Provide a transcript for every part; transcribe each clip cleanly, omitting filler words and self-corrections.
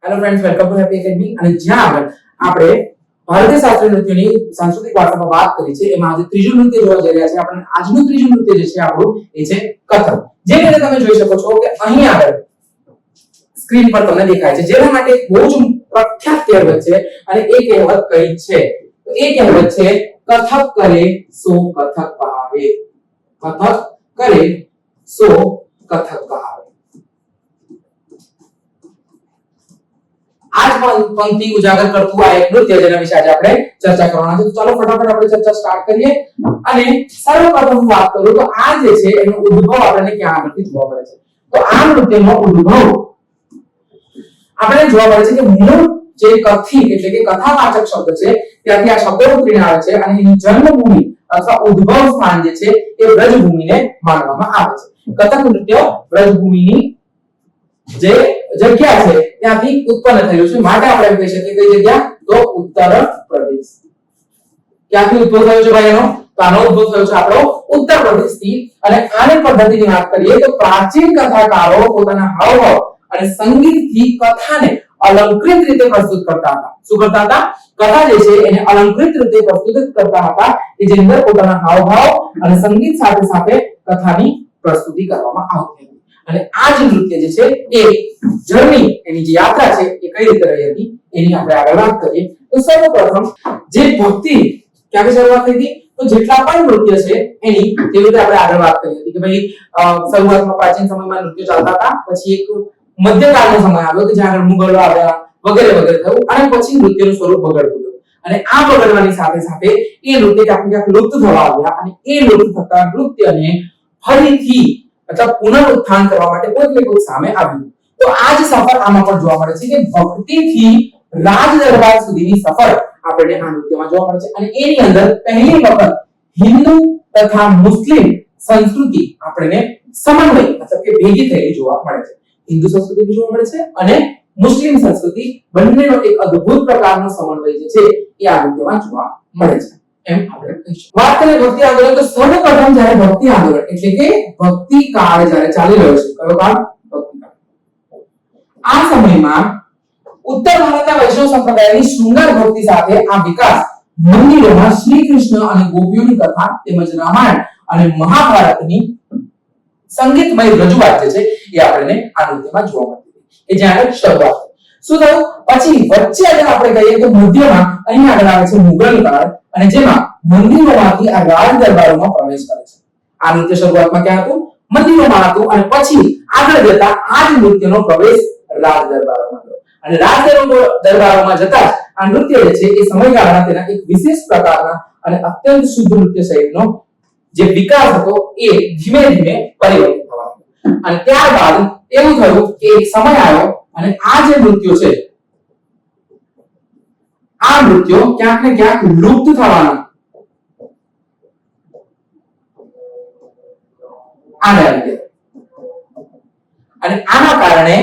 Hello friends, welcome to happy academy. અને જ્યાં આગળ આપણે ભારતીય શાસ્ત્રીય નૃત્યોની સાંસ્કૃતિક વારસામાં વાત કરી છે, એમાં આજે ત્રીજું નૃત્ય જોવા જઈ રહ્યા છે. આપણે આજનું ત્રીજું નૃત્ય જે છે આપણું એ છે કથક. જે રીતે તમે જોઈ શકો છો કે અહીં આગળ સ્ક્રીન પર તમને દેખાય છે, જેના માટે બહુ જ પ્રખ્યાત કહેવત છે. અને એ કહેવત કઈ છે? તો એ કહેવત છે કથક કરે સો કથક કહાવે. કથક કરે સો કથક કહાવે. आज पंक्ति उजागर करતું આ એક નૃત્ય જેના વિશે આજે આપણે ચર્ચા કરવાના છે. તો ચાલો ફટાફટ આપણે ચર્ચા સ્ટાર્ટ કરીએ. અને સર્વપ્રથમ હું વાત કરું તો આ જે છે એનો ઉદ્ભવ આપણને ક્યાં આગળથી જોવા મળે છે? તો આ નૃત્યનો ઉદ્ભવ આપણે જોવા મળે છે કે મૂળ જે કથી એટલે કે કથાવાચક શબ્દ છે ત્યાંથી આ શબ્દ ઉતરીને આવે છે. અને એની જન્મભૂમિ અથવા ઉદ્ભવ સ્થાન જે છે એ વ્રજભૂમિને માનવામાં આવે છે. કથક નૃત્ય વ્રજભૂમિની જે જગ્યા છે ત્યાંથી ઉત્પન્ન થયું છે, માટે આપણે કહી શકીએ કઈ જગ્યા? તો ઉત્તર પ્રદેશ. ક્યાંથી ઉદ્ભવ થયો છે ભાઈ એનો? તો આનો ઉદ્ભવ થયો છે આપણો ઉત્તર પ્રદેશથી. અને આની પદ્ધતિની વાત કરીએ તો પ્રાચીન કથાકારો પોતાના હાવભાવ અને સંગીતથી કથાને અલંકૃત રીતે પ્રસ્તુત કરતા હતા. શું કરતા હતા? કથા જે છે એને અલંકૃત રીતે પ્રસ્તુત કરતા હતા, કે જેની અંદર પોતાના હાવભાવ અને સંગીત સાથે સાથે કથાની પ્રસ્તુતિ કરવામાં આવતી હતી. અને આ જે નૃત્ય જે છે એ જર્ની એની જે યાત્રા છે એ કઈ રીતે રહી હતી એની આપણે આગળ વાત કરીએ. તો સૌપ્રથમ જે ભક્તિ ક્યાંથી શરૂઆત થઈ હતી? તો જેટલા પણ નૃત્ય છે એની કેવી રીતે આપણે આગળ વાત કરી હતી કે ભાઈ શરૂઆતમાં પ્રાચીન સમયમાં નૃત્ય ચાલતા હતા, પછી એક મધ્યકાળનો સમય આવ્યો કે જ્યાં મુગલો આવ્યા વગેરે વગેરે થયું, અને પછી નૃત્યનું સ્વરૂપ બગડતું ગયું. અને આ બગડવાની સાથે સાથે એ નૃત્ય ક્યાંક લુપ્ત થવા આવ્યા. અને એ લુપ્ત થતા નૃત્યને ફરીથી मतलब પુનરુત્થાન કરવા માટે કોઈ ને કોઈ સામે આવ્યું. તો આ જ સફર આમાં પણ જોવા મળે છે કે ભક્તિથી રાજ દરબાર સુધીની સફર આપણને આ નૃત્યમાં જોવા મળે છે. અને એની અંદર પહેલી વખત હિન્દુ તથા મુસ્લિમ સંસ્કૃતિ આપણને સમન્વય મતલબ કે ભેગી થયેલી જોવા મળે છે. હિન્દુ સંસ્કૃતિ જોવા મળે છે અને મુસ્લિમ સંસ્કૃતિ બંનેનો એક અદ્ભુત પ્રકારનો સમન્વય જે છે એ આ નૃત્યમાં જોવા મળે છે. એમ આપણે કહીશું. વાત કરીએ ભક્તિ આંદોલન તો સૌપ્રથમ જ્યારે ભક્તિ આંદોલન એટલે કે ભક્તિ કાળ જ્યારે ચાલી રહ્યો છે, કયો કાળ? ભક્તિ કાળ. આ સમયમાં ઉત્તર ભારતના વૈષ્ણવ સંપ્રદાયની શૃંગાર ભક્તિ સાથે આ વિકાસ મંદિરોમાં શ્રી કૃષ્ણ અને ગોપીઓની કથા તેમજ રામાયણ અને મહાભારતની સંગીતમય રજૂઆત જે છે એ આપણને આ નૃત્યમાં જોવા મળતી હતી. કે જ્યારે શરૂઆત શું થયું? પછી વચ્ચે આપણે કહીએ તો મધ્યમાં અહીં આગળ આવે છે મુગલ કાળ, અને જેમાં મંદિરોમાંથી આ રાજ દરબારોમાં પ્રવેશ કરે છે. આ નૃત્ય શરૂઆતમાં ક્યાં હતું? મંદિરોમાં હતું, અને પછી આગળ જતા આ જ નૃત્યનો પ્રવેશ રાજ દરબારોમાં થયો. અને રાજ દરબારોમાં જતા આ નૃત્ય જે છે એ સમયગાળાના તેના એક વિશેષ પ્રકારના અને અત્યંત શુદ્ધ નૃત્ય શૈલીનો જે વિકાસ હતો એ ધીમે ધીમે પરિવર્તિત થવા લાગ્યો. અને ત્યારબાદ એવું થયું કે એક સમય આવ્યો અને આ જે નૃત્યો છે આ નૃત્યો ક્યાંક ને ક્યાંક લુપ્ત થવાના અને આના કારણે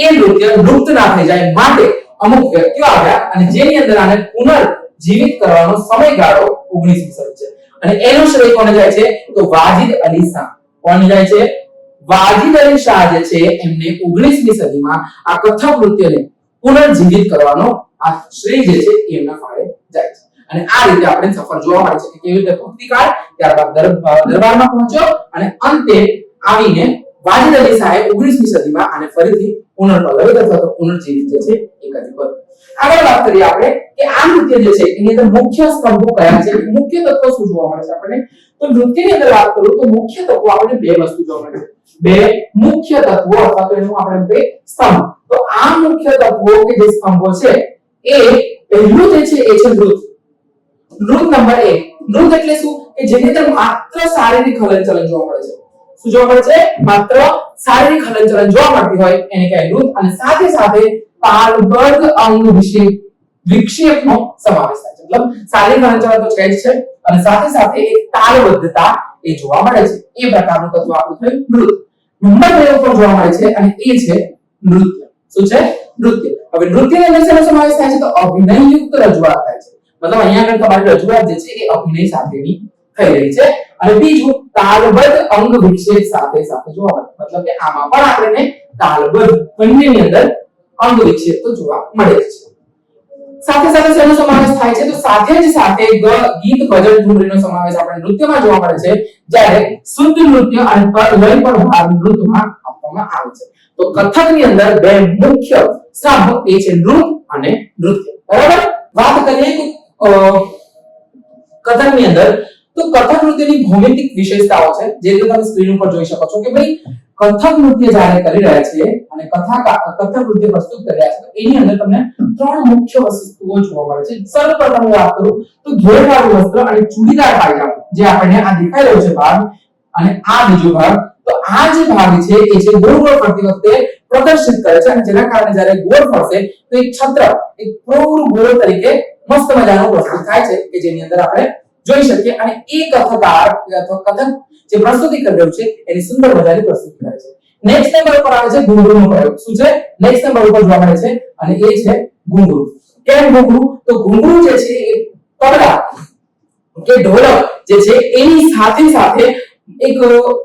એ નૃત્ય લુપ્ત ના થઈ જાય માટે અમુક વ્યક્તિઓ આવ્યા અને જેની અંદર આને પુનર્જીવિત કરવાનો સમયગાળો 19મી સદી છે. અને એનો શ્રેય કોને જાય છે? તો વાજિદ અલી શાહ. કોણ જાય છે? વાજિદ અલી શાહ જે છે એમને 19મી સદીમાં આ કથક નૃત્યને પુનર્જીવિત કરવાનો આ શ્રેય જે છે એમના ફાળે જાય છે. અને આ રીતે આપણે સફર જોવા મળે છે કે કેવી રીતે ભક્તિકાળ, ત્યારબાદ દરબારમાં પહોંચ્યો અને અંતે આવીને વાજિદ અલી શાહે 19મી સદીમાં આને ફરીથી પુનર્પલ્લવિત અથવા તો પુનર્જીવિત જે છે એ કરી દીધું. આગળ વાત કરીએ આપણે કે આ નૃત્ય જે છે એની અંદર મુખ્ય સ્તંભો કયા છે, મુખ્ય તત્વો શું જોવા મળે છે આપણને? તો નૃત્યની અંદર વાત કરું તો મુખ્ય તત્વો આપણને બે વસ્તુ જોવા મળે છે. બે મુખ્ય તત્વો અથવા તો એનું આપણે બે સ્તંભ. તો આ મુખ્ય તત્વો કે જે સ્તંભો છે એ પહેલું જે છે એ છે નૃત્ય. નૃત્ય નંબર 1. નૃત્ય એટલે શું? કે જેની અંદર માત્ર શારીરિક હલનચલન જોવા મળે છે. શું જોવા મળે છે? માત્ર શારીરિક હલનચલન જોવા મળતી હોય એને કહેવાય નૃત્ય. અને સાથે સાથે તાલબદ્ધ અંગ વિક્ષેપનો સમાવેશ થાય છે. મતલબ શારીરિક હલનચલન તો છે જ છે અને સાથે સાથે એક તાલબદ્ધતા એ જોવા મળે છે. એ પ્રકારનું તત્વ આપણું થયું નૃત્ય. નંબર 2 ઉપર જોવા મળે છે અને એ છે નૃત્ય. શું છે? નૃત્ય. હવે નૃત્યની અંદર શેનો સમાવેશ થાય છે? તો અભિનયયુક્ત રજૂઆત થાય છે. મતલબ અહીંયા આગળ તમારી રજૂઆત જે છે એ અભિનય સાથેની થઈ રહી છે. અને બીજું તાલબદ્ધ અંગ વિક્ષેપ સાથે સાથે જોવા મળે. મતલબ કે આમાં પણ આપણને તાલબદ્ધ બંનેની અંદર અંગ વિક્ષેપ તો જોવા મળે છે. સાથે સાથે શેનો સમાવેશ થાય છે? તો સાથે જ સાથે ગીત, ભજન, ઠુમરીનો સમાવેશ આપણે નૃત્યમાં જોવા મળે છે, જ્યારે શુદ્ધ નૃત્ય અને લય પર ભાર નૃત્યમાં આપવામાં આવે છે. તો કથકની અંદર બે મુખ્ય સ્તંભ એ છે નૃત્ય અને નૃત્ય. બરાબર? વાત કરીએ કથકની અંદર, તો કથક નૃત્યની ભૌમિતિક વિશેષતાઓ છે, જે તમે સ્ક્રીન ઉપર જોઈ શકો છો કે ભાઈ કથક નૃત્ય જ્યારે કરી રહ્યા છીએ અને કથક નૃત્ય પ્રસ્તુત કરી રહ્યા છે, તો એની અંદર તમને ત્રણ મુખ્ય વસ્તુઓ જોવા મળે છે. સર્વપ્રથમ વાત કરું તો ઘેરવાળું વસ્ત્ર અને ચૂડીદાર પાયજામો, જે આપણને આ દેખાઈ રહ્યો છે ભાગ, અને આ બીજો ભાગ. તો આ જે ભાગ છે એ છે ગોળ ગોળ ફરતી વખતે પ્રદર્શિત કરે છે, અને જેના કારણે જ્યારે ગોળ ફરશે તો એક છત્ર, એક પ્રૌઢ ગોળ તરીકે મસ્ત મજાનો પ્રસ્તુત થાય છે, કે જેની અંદર આપણે જોઈ શકીએ. અને એ કથકાર અથવા કથક જે પ્રસ્તુતિ કરી રહ્યું છે એની સુંદર મજાની પ્રસ્તુતિ કરે છે. નેક્સ્ટ નંબર પર આવે છે ઘૂંઘરૂનો પ્રયોગ. શું છે? નેક્સ્ટ નંબર ઉપર જોવા મળે છે, અને એ છે ઘૂંઘરૂ. કેમ ઘૂંઘરૂ? તો ઘૂંઘરૂ જે છે એ તબલા કે ઢોલક જે છે એની સાથે સાથે એક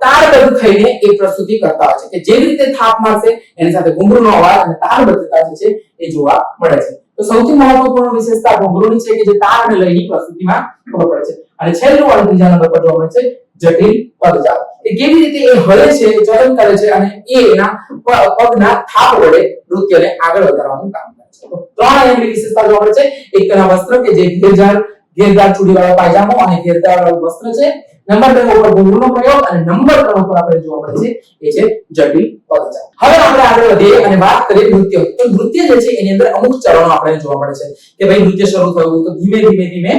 તાલબદ્ધ થઈને એક પ્રસ્તુતિ કરતા હોય છે, કે જે રીતે થાપ મારશે એની સાથે ઘૂંઘરૂનો અવાજ અને તાલબદ્ધતા જે છે એ જોવા મળે છે. તો સૌથી મહત્વપૂર્ણ વિશેષતા ઘૂંઘરૂની છે કે જે તાલ અને લયની પ્રસ્તુતિમાં ખબર પડે છે. અને છેલ્લું વાળું ત્રીજા નંબર પર જોવા મળે છે જટિલ પદજાળ. એ કેવી રીતે એ હલે છે, ચલન કરે છે, અને એના પગના થાપ વડે નૃત્યને આગળ વધારવાનું કામ કરે છે. તો ત્રણ એની વિશેષતા જોવા મળે છે. એક તેના વસ્ત્ર કે જે ઘેરદાર ચૂડીવાળો પાયજામો અને ઘેરદાર વાળું વસ્ત્ર છે. નંબર 2 ઉપર ઘૂંઘરૂનો પ્રયોગ, અને નંબર 3 ઉપર આપણે જોવા મળે છે એ છે જટિલ પદજાળ. હવે આપણે આગળ વધીએ અને વાત કરીએ નૃત્ય. તો નૃત્ય જે છે એની અંદર અમુક ચરણો આપણે જોવા મળે છે, કે ભાઈ નૃત્ય શરૂ થયું તો ધીમે ધીમે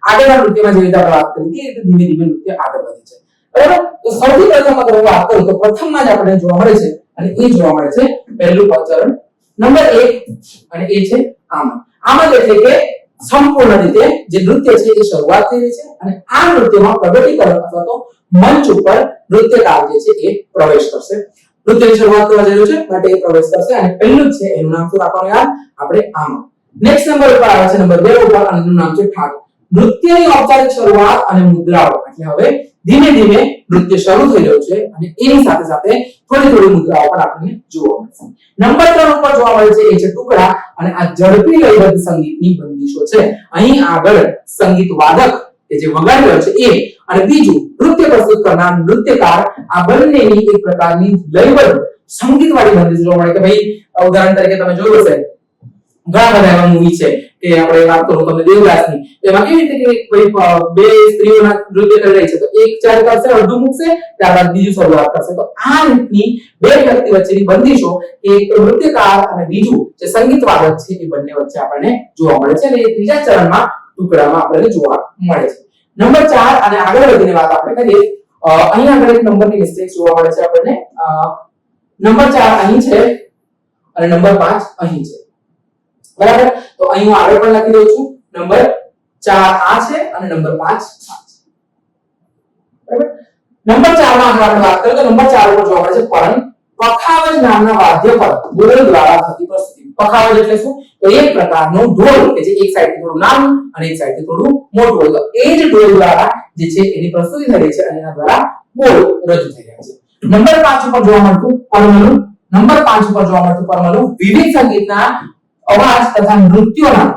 આગળના નૃત્યમાં જે રીતે આપણે વાત કરી હતી એ ધીમે ધીમે નૃત્ય આગળ વધે છે. બરાબર? તો સૌથી પ્રથમ અગર વાત કરું તો પ્રથમમાં જ આપણે જોવા મળે છે, અને એ જોવા મળે છે પહેલું ચરણ નંબર 1, અને એ છે આમદ. આમદ એટલે કે સંપૂર્ણ રીતે જે નૃત્ય છે એ શરૂઆત થઈ રહી છે, અને આ નૃત્યમાં પ્રગટીકરણ અથવા તો મંચ ઉપર નૃત્યકાર જે છે એ પ્રવેશ કરશે. નૃત્યની શરૂઆત કરવા જઈ રહ્યો છે માટે એ પ્રવેશ કરશે, અને પહેલું છે એનું નામ શું રાખવાનું યાદ આપણે? આમદ. નેક્સ્ટ નંબર ઉપર આવે છે નંબર 2 ઉપર, અને એનું નામ છે ઠાઠ. નૃત્યની ઔપચારિક શરૂઆત અને મુદ્રાઓ, એટલે હવે ધીમે ધીમે નૃત્ય શરૂ થઈ રહ્યું છે, અને એની સાથે સાથે થોડી મુદ્રાઓ પણ આપણને જોવા મળશે. નંબર 3 ઉપર જોવા મળે છે એ છે ટુકડા, અને આ ઝડપી લયબદ્ધ સંગીતની બંદિશો છે. અહીં આગળ સંગીત વાદક કે જે વગાડી રહ્યો છે એ, અને બીજું નૃત્ય પ્રસ્તુત કરનાર નૃત્યકાર, આ બંનેની એક પ્રકારની લયબદ્ધ સંગીતવાળી બંદિશ જોવા મળે. કે ભાઈ ઉદાહરણ તરીકે તમે જોયું હશે ઘણા બધા એવા મૂવી છે કે આપણે વાત કરું તમને દેવદાસની, એમાં કેવી રીતે કે બે સ્ત્રીઓના નૃત્ય કરી રહી છે, તો એક ચાર કરશે, અડધું મૂકશે, ત્યારબાદ બીજું શરૂઆત કરશે. તો આ રીતની બે વ્યક્તિ વચ્ચેની બંદિશો, એક નૃત્યકાર અને બીજું જે સંગીતવાદક છે એ બંને વચ્ચે આપણને જોવા મળે છે, અને એ ત્રીજા ચરણમાં ટુકડામાં આપણને જોવા મળે છે. નંબર 4 અને આગળ વધીને વાત આપણે કરીએ, અહીં આગળ એક નંબરની મિસ્ટેક જોવા મળે છે આપણને. નંબર 4 અહીં છે અને નંબર 5 અહીં છે. બરાબર? તો અહીં હું આગળ પણ લખી દઉં છું, નંબર 4 આ છે અને નંબર 5 આ છે. બરાબર? નંબર 4 માં આપણે વાત કરીએ તો નંબર 4 ઉપર જોવા મળે છે પરન. પખાવજ નામના વાદ્ય પર ઢોલ દ્વારા થતી પ્રસ્તુતિ. પખાવજ એટલે શું? તો એક પ્રકારનો ઢોલ કે જે એક સાઈડથી થોડું નાનું અને એક સાઈડથી થોડું મોટું હોય, તો એ જ ઢોલ દ્વારા જે છે એની પ્રસ્તુતિ થઈ રહી છે, અને એના દ્વારા બોલ રજૂ થઈ રહ્યા છે. નંબર 5 ઉપર જોવા મળતું પરમલું. નંબર 5 ઉપર જોવા મળતું પરમલું વિવિધ સંગીતના અવાજ તથા નૃત્યોના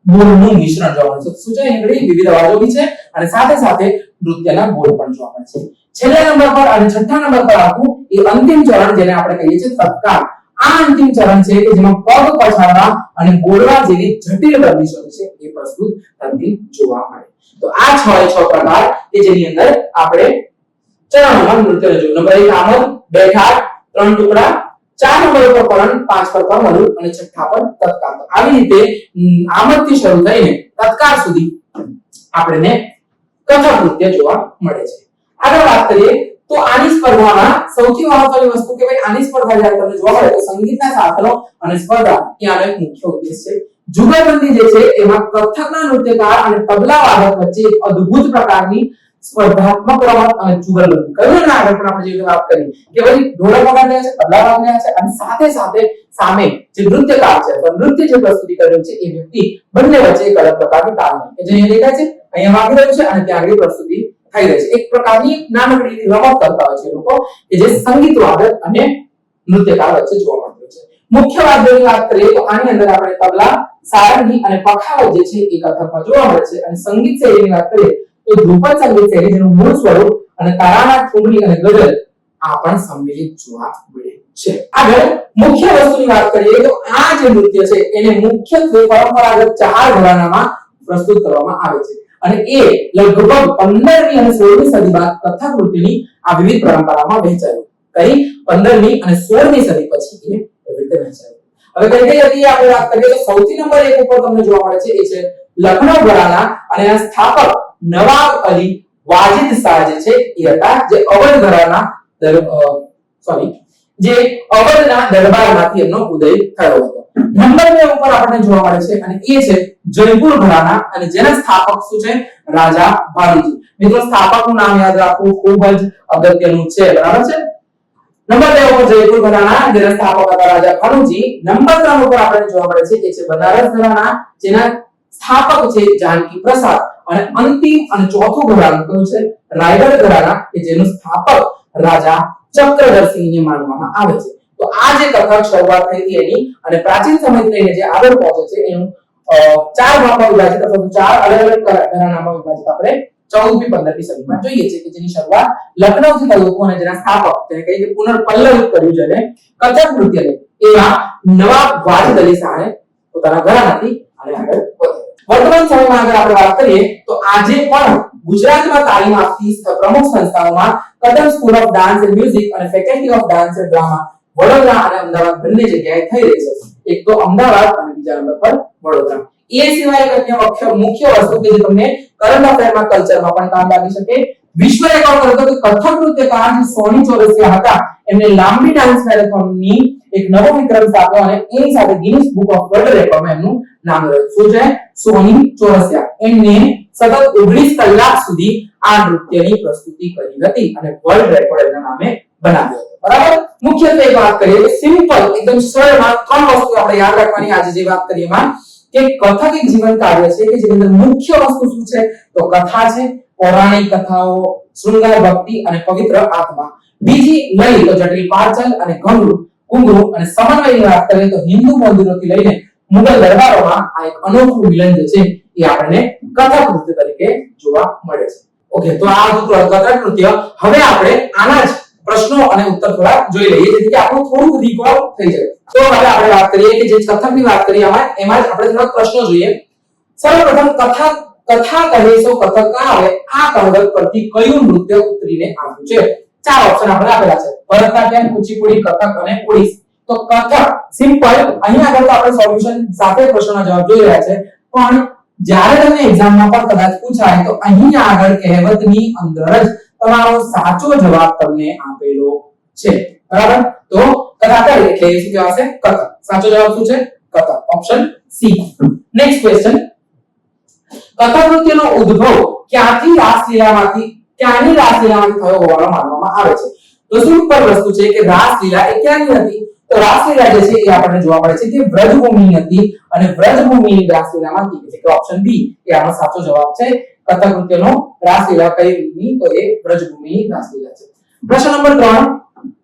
બોલનું મિશ્રણ જોવા મળે છે. શું છે? અહીં વિવિધ અવાજો બી છે, અને સાથે સાથે નૃત્યના બોલ પણ જોવા મળે છે. છેલ્લા નંબર પર અને છઠ્ઠા નંબર પર આખું એ અંતિમ ચરણ જેને આપણે કહીએ છીએ તત્કાળ. આ અંતિમ ચરણ છે કે જેમાં પગ પછાડવા અને બોલવા જેવી જટિલ બંદિશો છે એ પ્રસ્તુત થતી જોવા મળે. તો આ 6 પ્રકાર કે જેની અંદર આપણે ચરણોમાં નૃત્ય રજૂ. નંબર 1 આમદ, 2 ઠાઠ, 3 ટુકડા, 4 નંબર પર પરન, 5 પર પરમલું, અને છઠ્ઠા પર તત્કાળ. તો આવી રીતે આમદ થી શરૂ થઈને તત્કાળ સુધી આપણને કથક નૃત્ય જોવા મળે છે. આગળ વાત કરીએ તો આની સ્પર્ધામાં સૌથી મહત્વની વસ્તુ કે ભાઈ આની સ્પર્ધા જ્યારે તમને જોવા મળે તો સંગીતના સાધનો અને સ્પર્ધા એ આનો એક મુખ્ય ઉદ્દેશ છે. જુગલબંધી જે છે એમાં કથકના નૃત્યકાર અને તબલા વાદક વચ્ચે એક અદ્ભુત પ્રકારની સ્પર્ધાત્મક રમત અને જુગલબંધી. કયું ના આગળ પણ આપણે જે વાત કરી કે ભાઈ ઢોલક વગાડી રહ્યા છે, તબલા વગાડી રહ્યા છે, અને સાથે સાથે સામે જે નૃત્યકાર છે તો નૃત્ય જે પ્રસ્તુતિ કરી રહ્યો છે એ વ્યક્તિ બંને વચ્ચે એક અલગ પ્રકારની તાલમેલ કે જે અહીંયા દેખાય છે, અહીંયા વાગી રહ્યું છે અને ત્યાં આગળ પ્રસ્તુતિ થઈ રહી છે. એક પ્રકારની નાનકડી રમત કરતા હોય છે લોકો કે જે સંગીત વાદક અને નૃત્યકાર વચ્ચે જોવા મળે છે. મુખ્ય વાદ્યોની વાત કરીએ તો આની અંદર આપણે તબલા, સારંગી અને પખાવત જે છે એ કથકમાં જોવા મળે છે. અને સંગીત શૈલીની વાત કરીએ તો ધ્રુપદ સંગીત શૈલી જેનું મૂળ સ્વરૂપ અને તારાના, ઠુમરી અને ગઝલ આ પણ સંમિલિત જોવા મળે છે. આગળ મુખ્ય વસ્તુની વાત કરીએ તો આ જે નૃત્ય છે એને મુખ્યત્વે પરંપરાગત 4 ઘરાનામાં પ્રસ્તુત કરવામાં આવે છે. અને એ લગભગ 15મી અને 16મી સદી બાદ કથક નૃત્યની આ વિવિધ પરંપરામાં વહેંચાયું. કઈ 15મી અને 16મી સદી પછી એ રીતે વહેંચાયું. હવે કઈ હતી આપણે વાત કરીએ તો સૌથી નંબર 1 ઉપર તમને જોવા મળે છે એ છે લખનઉ ઘરાના અને આ સ્થાપક નવાબ અલી વાજિદ શાહ જે છે એ હતા, જે અવધ ઘરાના જે અવધના દરબારમાંથી એમનો ઉદય થયો હતો. નંબર 2 ઉપર આપણને જોવા મળે છે અને એ છે જયપુર ઘરાના અને જેના સ્થાપક શું છે રાજા ભાનુજી. મિત્રો સ્થાપકનું નામ યાદ રાખવું ખૂબ જ અગત્યનું છે, બરાબર છે. નંબર 2 ઉપર જયપુર ઘરાના જેના સ્થાપક હતા રાજા ભાનુજી. નંબર 3 ઉપર આપણને જોવા મળે છે એ છે બનારસ ઘરાના જેના સ્થાપક છે જાનકી પ્રસાદ. અને અંતિમ અને ચોથું ઘરાનું કયું છે રાયગઢ ઘરાના કે જેનું સ્થાપક રાજા ચક્રધરસિંહને માનવામાં આવે છે. તો આ જે કથક શરૂઆત થઈ હતી એની અને પ્રાચીન સમયથી લઈને જે આગળ પહોંચે છે એનું 4 ભાગમાં વિભાજિત અથવા 4 અલગ અલગ ઘરાનામાં વિભાજિત આપણે 14મી 15મી સદીમાં જોઈએ છે કે જેની શરૂઆત લખનૌથી થઈ હતી અને જેના સ્થાપક તેને કહીએ કે પુનર્પલ્લવિત કર્યું છે અને કથક નૃત્યને એવા નવાબ વાજિદ અલી શાહે પોતાના ઘરાનાથી અને આગળ વધ્યો. વર્તમાન સમયમાં આગળ આપણે વાત કરીએ તો આજે પણ ગુજરાતમાં તાલીમ આપતી પ્રમુખ સંસ્થાઓમાં Kathak school of dance and music અને faculty of dance and drama Vadodara અને અમદાવાદ બંને જગ્યાએ થઈ રહી છે. એક તો અમદાવાદ અને બીજા નંબર પર વડોદરા. એ સિવાય અન્ય મુખ્ય વસ્તુ કે જે તમને કરંટ અફેરમાં કલ્ચરમાં પણ કામ લાગી શકે, વિશ્વ રેકોર્ડ કરતો કે કથક નૃત્યકાર જે સોની ચોરસિયા હતા એમને લાંબી ડાન્સ મેરેથોનની એક નવો વિક્રમ સ્થાપ્યો અને એની સાથે ગિનિસ બુક ઓફ વર્લ્ડ રેકોર્ડમાં એમનું નામ રહ્યું. શું છે? સોની ચોરસિયા. એમને સતત 19 કલાક સુધી આ નૃત્યની પ્રસ્તુતિ કરી હતી અને વર્લ્ડ રેકોર્ડ એના નામે બનાવ્યો હતો. બરાબર. મુખ્યત્વે વાત કરીએ તો સિમ્પલ એકદમ સરળમાં 3 વસ્તુ આપણે યાદ રાખવાની આજે જે વાત કરીએ એમાં કે કથક એક જીવન કાર્ય છે કે જેની અંદર મુખ્ય વસ્તુ શું છે તો કથા છે, પૌરાણિક કથાઓ, શૃંગાર ભક્તિ અને પવિત્ર આત્મા. બીજી લઈ તો જટિલ પાર્ચલ અને ઘુંઘરૂ અને સમન્વયની વાત કરીએ તો હિન્દુ મંદિરોથી લઈને મુગલ દરબારોમાં આ એક અનોખું મિલન જે છે એ આપણને કથક નૃત્ય તરીકે જોવા મળે છે. ઓકે, તો આ હતું કથક નૃત્ય. હવે આપણે આના જ પ્રશ્નો અને ઉત્તર થોડા જોઈ લઈએ જેથી આપણું થોડું રિકોલ થઈ જાય. તો હવે આપણે વાત કરીએ કે જે કથકની વાત કરીએ એમાં જ આપણે થોડા પ્રશ્નો જોઈએ. સર્વપ્રથમ કથા કહેશો કથક કા આવે આ કહેવત પરથી કયું નૃત્ય ઉતરીને આવ્યું છે? 4 ઓપ્શન આપણે આપેલા છે: ભરતનાટ્યમ, કુચીપુડી, કથક અને ઓડિસી. તો કથક સિમ્પલ અહીંયા આગળ તો આપણે સોલ્યુશન સાથે પ્રશ્નોના જવાબ જોઈ રહ્યા છે, પણ જ્યારે તમને એક્ઝામમાં પણ કદાચ પૂછાય તો અહીંયા આગળ કહેવતની અંદર જ તમારો સાચો જવાબ તમને આપેલો છે. બરાબર? તો કથા કરી એટલે શું કહેવાશે? કથક. સાચો જવાબ શું છે? Kathak. Option C. Next question. Kathak નૃત્યનો ઉદ્ભવ ક્યાંની રાસલીલામાંથી થયો હોવાનું માનવામાં આવે છે? તો સિમ્પલ વસ્તુ છે કે રાસલીલા એ ક્યાંની હતી? તો રાસલીલા જે છે એ આપણને જોવા મળે છે કે વ્રજભૂમિની હતી અને વ્રજભૂમિની રાસલીલામાંથી એટલે કે ઓપ્શન બી એ આનો સાચો જવાબ છે. કથક નૃત્યનો રાસલીલા કઈની? તો એ વ્રજભૂમિની રાસલીલા છે. પ્રશ્ન નંબર 3.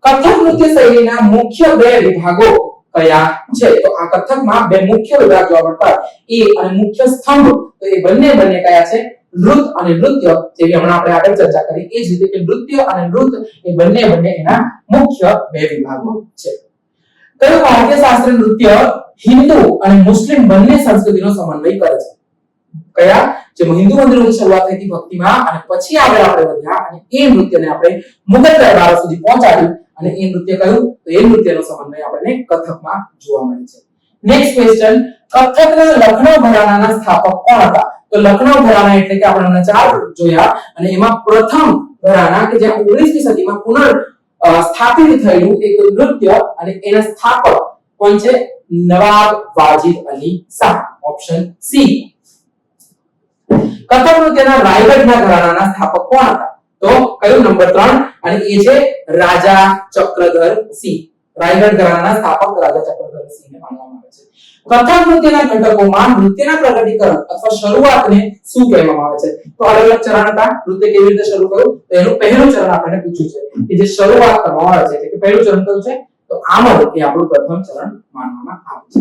કથક નૃત્ય શૈલીના મુખ્ય 2 વિભાગો કયા છે? તો આ કથકમાં 2 મુખ્ય વિભાગ જોવા મળતા એ અને મુખ્ય સ્તંભ તો એ બંને કયા છે? નૃત્ય અને નૃત્ય, જેવી હમણાં આપણે આગળ ચર્ચા કરી એ જ રીતે કે નૃત્ય અને નૃત્ય એ બંને એના મુખ્ય 2 વિભાગો છે. કયું ભારતીય શાસ્ત્રીય નૃત્ય હિન્દુ અને મુસ્લિમ બંને સંસ્કૃતિનો સમન્વય કરે છે? કયા? જે હિન્દુ મંદિરોની શરૂઆત થઈ હતી ભક્તિમાં અને પછી આગળ આપણે વધ્યા અને એ નૃત્યને આપણે મુગલ દરબારો સુધી પહોંચાડ્યું અને એ નૃત્ય કયું? તો એ નૃત્યનો સમન્વય આપણને કથકમાં જોવા મળે છે. Next question. કથકના લખનઉ ઘરાનાના સ્થાપક કોણ હતા? તો લખનઉ ઘરાના એટલે કે આપણે 4 જોયા અને એમાં પ્રથમ ઘરાના કે જે 19મી સદીમાં સ્થાપિત થયેલું એક નૃત્ય અને એના સ્થાપક કોણ છે? નવાબ વાજિદ અલી શાહ. Option C. કથક નૃત્યના રાયગઢના ઘરાનાના સ્થાપક કોણ હતા? તો કયું? નંબર 3 અને એ છે રાજા ચક્રધરસિંહ. રાયગઢ ઘરાનાના સ્થાપક રાજા ચક્રધરસિંહને માનવામાં આવે છે. કથક નૃત્યના ઘટકોમાં નૃત્યના પ્રગટીકરણ અથવા શરૂઆતને શું કહેવામાં આવે છે? તો અલગ અલગ ચરણ હતા. નૃત્ય કેવી રીતે શરૂ કર્યું? તો એનું પહેલું ચરણ આપણને પૂછ્યું છે કે જે શરૂઆત કરવામાં આવે છે એટલે કે પહેલું ચરણ કયું છે? તો આમદ એ આપણું પ્રથમ ચરણ માનવામાં આવે છે.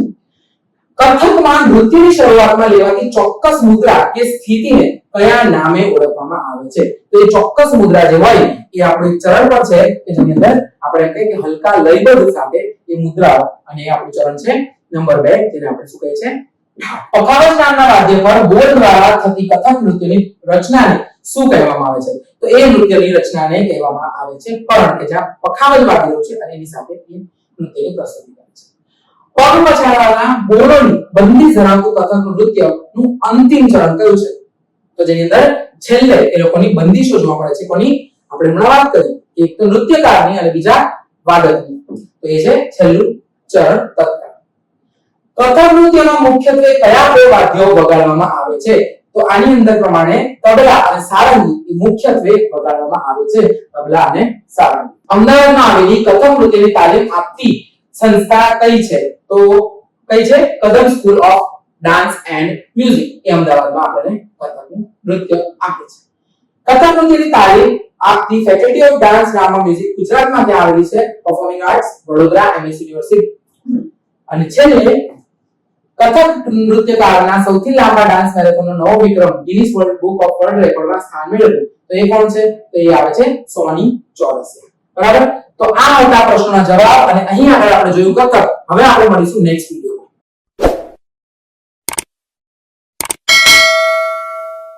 કથકમાં નૃત્યની શરૂઆતમાં લેવાતી ચોક્કસ મુદ્રા કે સ્થિતિને કયા નામે ઓળખવામાં આવે છે? તો એ ચોક્કસ મુદ્રા જે હોય એ આપણું એક ચરણ પર છે કે જેની અંદર આપણે કહીએ કે હલકા લયબદ્ધ સાથે એ મુદ્રાઓ, અને એ આપણું ચરણ છે નંબર 2, જેને આપણે શું કહીએ છીએ? પખાવજ નામના વાદ્ય પર બોલ દ્વારા થતી કથક નૃત્યની રચનાને શું કહેવામાં આવે છે? તો એ નૃત્યની રચનાને કહેવામાં આવે છે પણ, કે જ્યાં પખાવજ વાદ્યો છે અને એની સાથે એ નૃત્યની પ્રસ્તુતિ કરે છે. પગ પછાડવાના બોલોની બંદી ધરાવતું કથક નૃત્યનું અંતિમ ચરણ કયું છે? તો જેની અંદર છેલ્લે એ લોકોની બંદીશો જોવા મળે છે. કોની આપણે હમણાં વાત કરી? એક તો નૃત્યકારની અને બીજા વાદકની. તો એ છે છેલ્લું ચરણ તત્કાળ. કથક નૃત્યમાં મુખ્યત્વે કયા બે વાદ્યો વગાડવામાં આવે છે? તો આની અંદર પ્રમાણે તબલા અને સારંગી એ મુખ્યત્વે વગાડવામાં આવે છે. તબલા અને સારંગી. અમદાવાદમાં આવેલી કથક નૃત્યની તાલીમ આપતી સંસ્થા કઈ છે? તો કઈ છે? Kadam school of dance and music. એ અમદાવાદમાં આપણે કથકનું નૃત્ય આપે છે. કથક નૃત્યની તાલીમ આપતી faculty of dance drama music ગુજરાતમાં ત્યાં આવેલી છે. Performing arts Vadodara MS university. અને છેલ્લે કથક નૃત્યકારના સૌથી લાંબા ડાન્સ મેરેથોનનો નવો વિક્રમ Guinness world book of world રેકોર્ડમાં સ્થાન મેળવ્યું. તો એ કોણ છે? તો એ આવે છે સોની ચોરસિયા. બરાબર? તો આ હતા પ્રશ્નોના જવાબ, અને અહીં આગળ આપણે જોયું કથક. હવે આપણે મળીશું નેક્સ્ટ